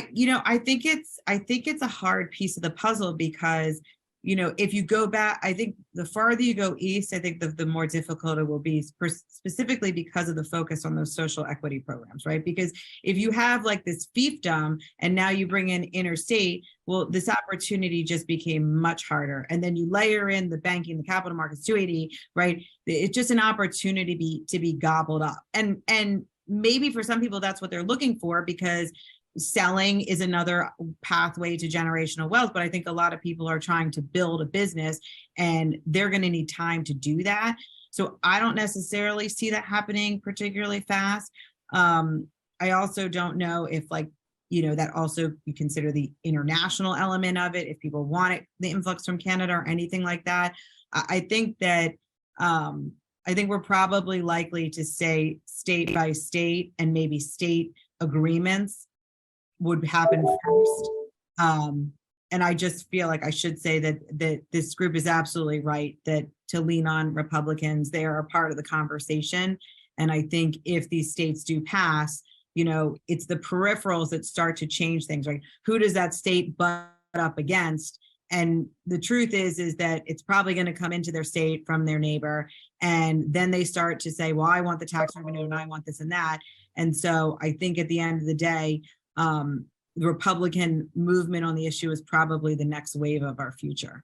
Speaker 5: think it's a hard piece of the puzzle, because if you go back, I think the farther you go east, I think the more difficult it will be, specifically because of the focus on those social equity programs, right? Because if you have like this fiefdom and now you bring in interstate, well, this opportunity just became much harder. And then you layer in the banking, the capital markets, 280, right? It's just an opportunity to be gobbled up. And maybe for some people, that's what they're looking for, because selling is another pathway to generational wealth. But I think a lot of people are trying to build a business and they're going to need time to do that. So I don't necessarily see that happening particularly fast. I also don't know if like, that also you consider the international element of it, if people want it, the influx from Canada or anything like that. I think that, I think we're probably likely to say state by state, and maybe state agreements would happen first. And I just feel like I should say that this group is absolutely right, that to lean on Republicans, they are a part of the conversation. And I think if these states do pass, it's the peripherals that start to change things, right? Who does that state butt up against? And the truth is that it's probably going to come into their state from their neighbor. And then they start to say, well, I want the tax revenue and I want this and that. And so I think at the end of the day, the Republican movement on the issue is probably the next wave of our future.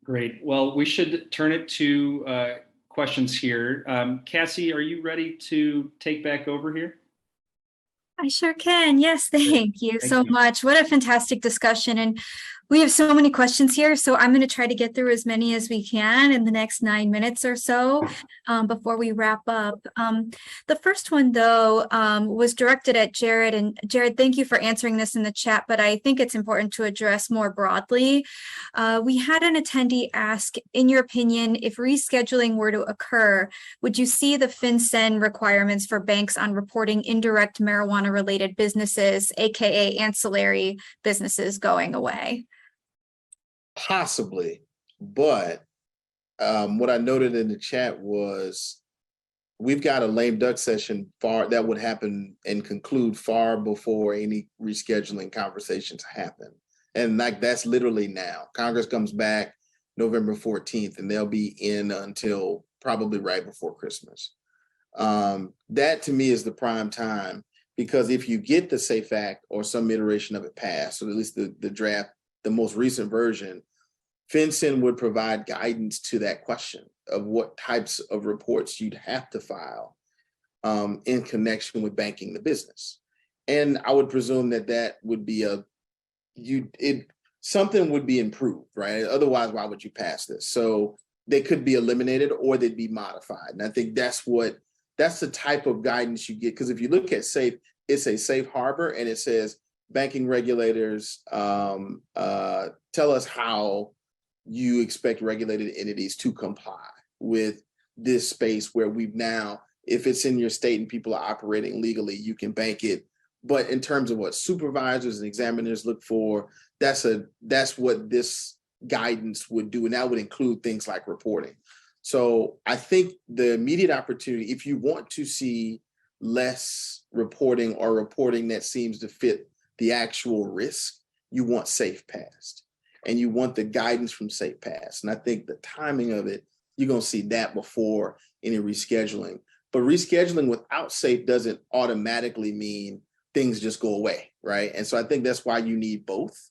Speaker 2: Great. Well, we should turn it to questions here. Cassie, are you ready to take back over here?
Speaker 1: I sure can. Yes, thank you
Speaker 2: Thank
Speaker 1: so
Speaker 2: you.
Speaker 1: much. What a fantastic discussion. And we have so many questions here, so I'm going to try to get through as many as we can in the next 9 minutes or so before we wrap up. The first one, though, was directed at Jared. And Jared, thank you for answering this in the chat, but I think it's important to address more broadly. We had an attendee ask, in your opinion, if rescheduling were to occur, would you see the FinCEN requirements for banks on reporting indirect marijuana-related businesses, aka ancillary businesses, going away?
Speaker 4: Possibly, but what I noted in the chat was we've got a lame duck session that would happen and conclude far before any rescheduling conversations happen. And like that's literally now. Congress comes back November 14th and they'll be in until probably right before Christmas. That to me is the prime time, because if you get the SAFE Act or some iteration of it passed, or at least the draft, the most recent version, FinCEN would provide guidance to that question of what types of reports you'd have to file in connection with banking the business. And I would presume that would be something would be improved, right? Otherwise, why would you pass this? So they could be eliminated or they'd be modified. And I think that's the type of guidance you get. Because if you look at SAFE, it's a safe harbor and it says banking regulators tell us how you expect regulated entities to comply with this space where we've now, if it's in your state and people are operating legally, you can bank it. But in terms of what supervisors and examiners look for, that's what this guidance would do. And that would include things like reporting. So I think the immediate opportunity, if you want to see less reporting or reporting that seems to fit the actual risk, you want SAFE passed. And you want the guidance from SAFE passed. And I think the timing of it, you're going to see that before any rescheduling. But rescheduling without SAFE doesn't automatically mean things just go away, right? And so I think that's why you need both,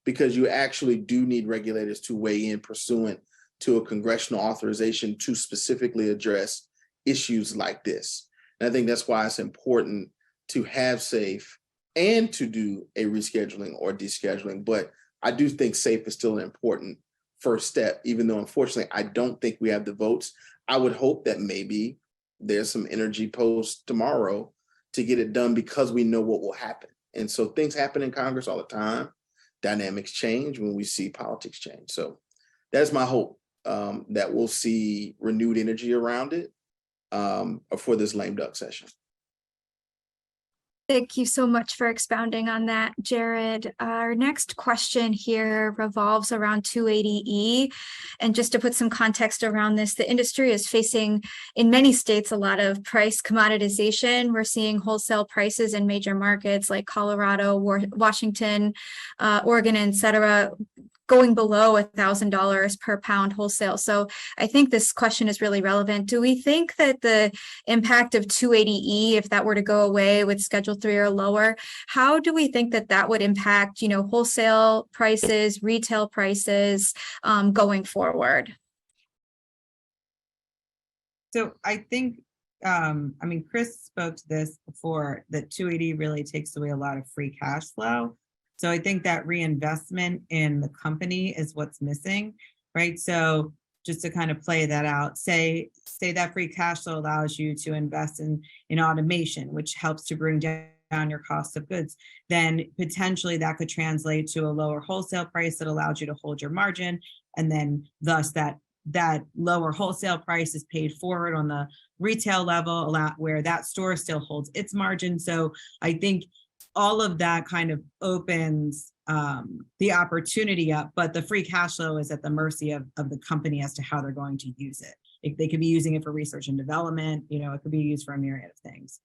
Speaker 4: because you actually do need regulators to weigh in pursuant to a congressional authorization to specifically address issues like this. And I think that's why it's important to have SAFE and to do a rescheduling or descheduling. But I do think SAFE is still an important first step, even though unfortunately, I don't think we have the votes. I would hope that maybe there's some energy post tomorrow to get it done, because we know what will happen. And so things happen in Congress all the time. Dynamics change when we see politics change. So that's my hope, that we'll see renewed energy around it for this lame duck session.
Speaker 1: Thank you so much for expounding on that, Jared. Our next question here revolves around 280E. And just to put some context around this, the industry is facing, in many states, a lot of price commoditization. We're seeing wholesale prices in major markets like Colorado, Washington, Oregon, et cetera, going below $1,000 per pound wholesale. So I think this question is really relevant. Do we think that the impact of 280E, if that were to go away with Schedule 3 or lower, how do we think that would impact, wholesale prices, retail prices going forward?
Speaker 5: So I think, Chris spoke to this before, that 280 really takes away a lot of free cash flow. So I think that reinvestment in the company is what's missing, right? So just to kind of play that out, say that free cash flow allows you to invest in automation, which helps to bring down your cost of goods, then potentially that could translate to a lower wholesale price that allows you to hold your margin. And then thus that lower wholesale price is paid forward on the retail level, where that store still holds its margin. So I think all of that kind of opens the opportunity up, but the free cash flow is at the mercy of the company as to how they're going to use it. They could be using it for research and development, it could be used for a myriad of things.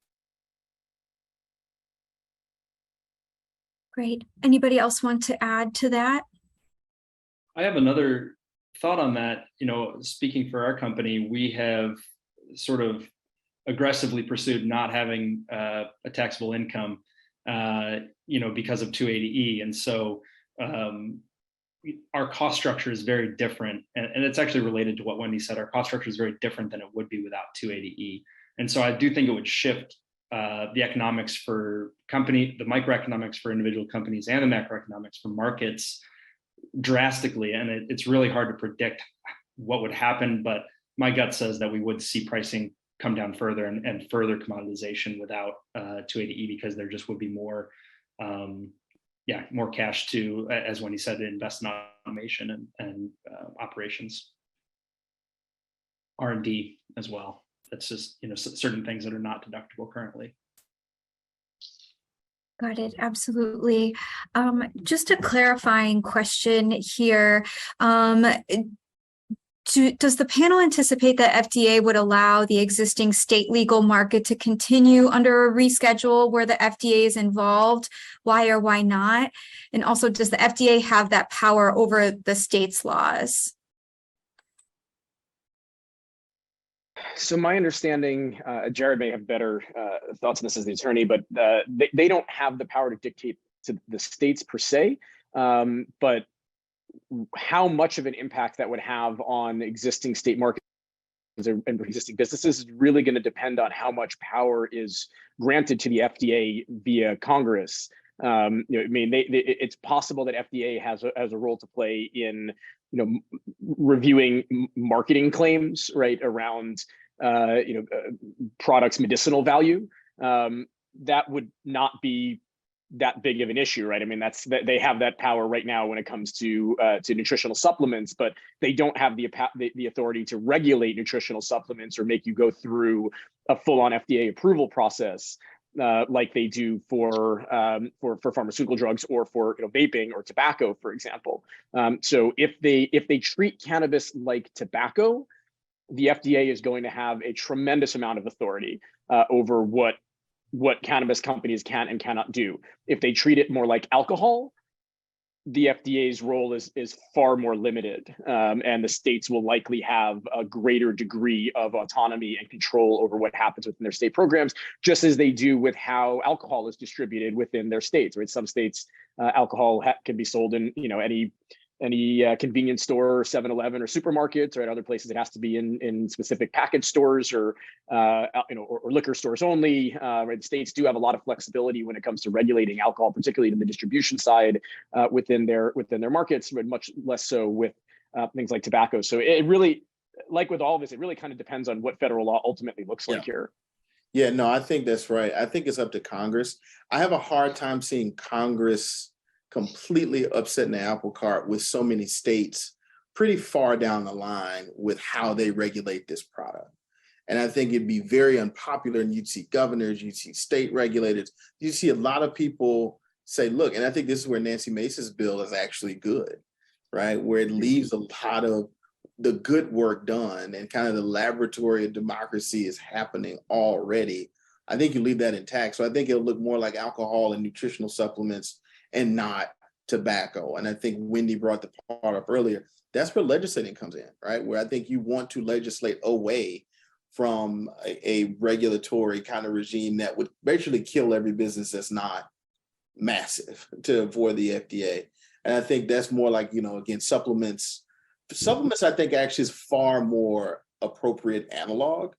Speaker 1: Great. Anybody else want to add to that?
Speaker 2: I have another thought on that. Speaking for our company, we have sort of aggressively pursued not having a taxable income, because of 280E. And so our cost structure is very different. And it's actually related to what Wendy said. Our cost structure is very different than it would be without 280E. And so I do think it would shift the economics for the microeconomics for individual companies and the macroeconomics for markets drastically. And it's really hard to predict what would happen, but my gut says that we would see pricing come down further and further commoditization without 280E, because there just would be more cash to, as Wendy said, to invest in automation and operations, R&D as well. That's just certain things that are not deductible currently.
Speaker 1: Got it. Absolutely. Just a clarifying question here. Does the panel anticipate that FDA would allow the existing state legal market to continue under a reschedule where the FDA is involved? Why or why not? And also, does the FDA have that power over the state's laws?
Speaker 3: So my understanding, Jared may have better thoughts on this as the attorney, but they don't have the power to dictate to the states per se, but how much of an impact that would have on existing state markets and existing businesses is really going to depend on how much power is granted to the FDA via Congress. It's possible that FDA has a role to play in, reviewing marketing claims, right, around, products' medicinal value. That would not be that big of an issue, right? I mean, they have that power right now when it comes to nutritional supplements, but they don't have the authority to regulate nutritional supplements or make you go through a full-on FDA approval process like they do for pharmaceutical drugs or for vaping or tobacco, for example. So if they treat cannabis like tobacco, the FDA is going to have a tremendous amount of authority over what cannabis companies can and cannot do. If they treat it more like alcohol, the FDA's role is far more limited, and the states will likely have a greater degree of autonomy and control over what happens within their state programs, just as they do with how alcohol is distributed within their states. Right? Some states, alcohol can be sold in any convenience store, or 7-Eleven or supermarkets, or at other places it has to be in specific package stores or liquor stores only. Right? The states do have a lot of flexibility when it comes to regulating alcohol, particularly in the distribution side within their markets, but much less so with things like tobacco. So it really, like with all of this, it really kind of depends on what federal law ultimately looks like here.
Speaker 4: Yeah, no, I think that's right. I think it's up to Congress. I have a hard time seeing Congress completely upsetting the apple cart with so many states pretty far down the line with how they regulate this product. And I think it'd be very unpopular, and you'd see governors, you'd see state regulators, you see a lot of people say, look, and I think this is where Nancy Mace's bill is actually good, right? Where it leaves a lot of the good work done and kind of the laboratory of democracy is happening already. I think you leave that intact. So I think it'll look more like alcohol and nutritional supplements and not tobacco. And I think Wendy brought the part up earlier. That's where legislating comes in, right? Where I think you want to legislate away from a regulatory kind of regime that would basically kill every business that's not massive to avoid the FDA. And I think that's more like, again, supplements. Supplements, I think, actually is far more appropriate analog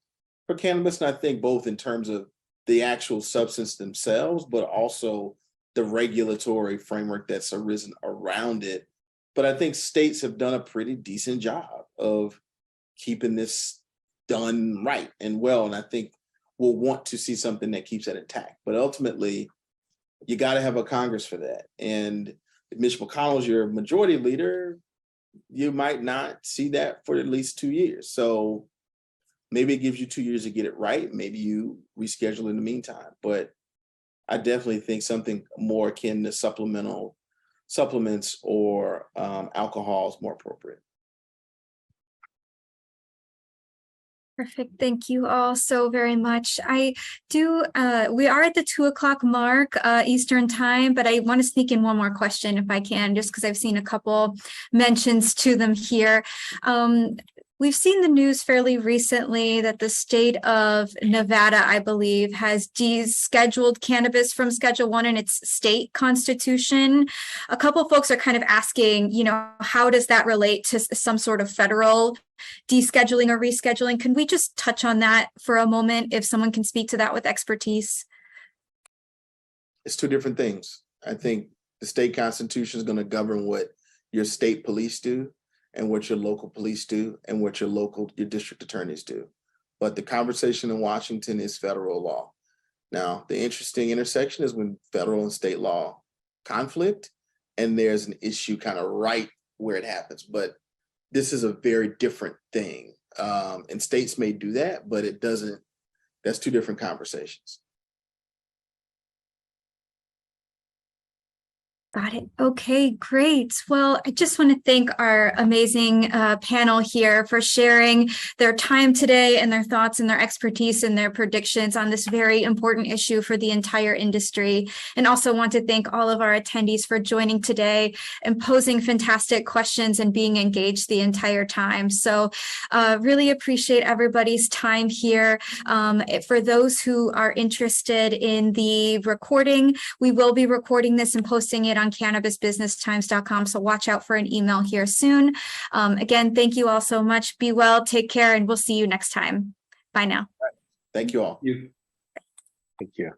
Speaker 4: for cannabis. And I think both in terms of the actual substance themselves, but also the regulatory framework that's arisen around it. But I think states have done a pretty decent job of keeping this done right and well. And I think we'll want to see something that keeps that intact. But ultimately, you got to have a Congress for that. And if Mitch McConnell's your majority leader, you might not see that for at least 2 years. So maybe it gives you 2 years to get it right. Maybe you reschedule in the meantime. But I definitely think something more akin to supplements or alcohol is more appropriate.
Speaker 1: Perfect. Thank you all so very much. We are at the 2:00 mark Eastern time, but I want to sneak in one more question if I can, just because I've seen a couple mentions to them here. We've seen the news fairly recently that the state of Nevada, I believe, has descheduled cannabis from Schedule 1 in its state constitution. A couple folks are kind of asking, how does that relate to some sort of federal descheduling or rescheduling? Can we just touch on that for a moment, if someone can speak to that with expertise?
Speaker 4: It's two different things. I think the state constitution is going to govern what your state police do and what your local police do and what your district attorneys do. But the conversation in Washington is federal law. Now, the interesting intersection is when federal and state law conflict, and there's an issue kind of right where it happens. But this is a very different thing. And states may do that, but it doesn't, that's two different conversations.
Speaker 1: Got it. Okay, great. Well, I just want to thank our amazing panel here for sharing their time today and their thoughts and their expertise and their predictions on this very important issue for the entire industry. And also want to thank all of our attendees for joining today and posing fantastic questions and being engaged the entire time. So really appreciate everybody's time here. For those who are interested in the recording, we will be recording this and posting it on cannabisbusinesstimes.com. So watch out for an email here soon. Again, thank you all so much. Be well, take care, and we'll see you next time. Bye now.
Speaker 4: Thank you all.
Speaker 3: Thank you.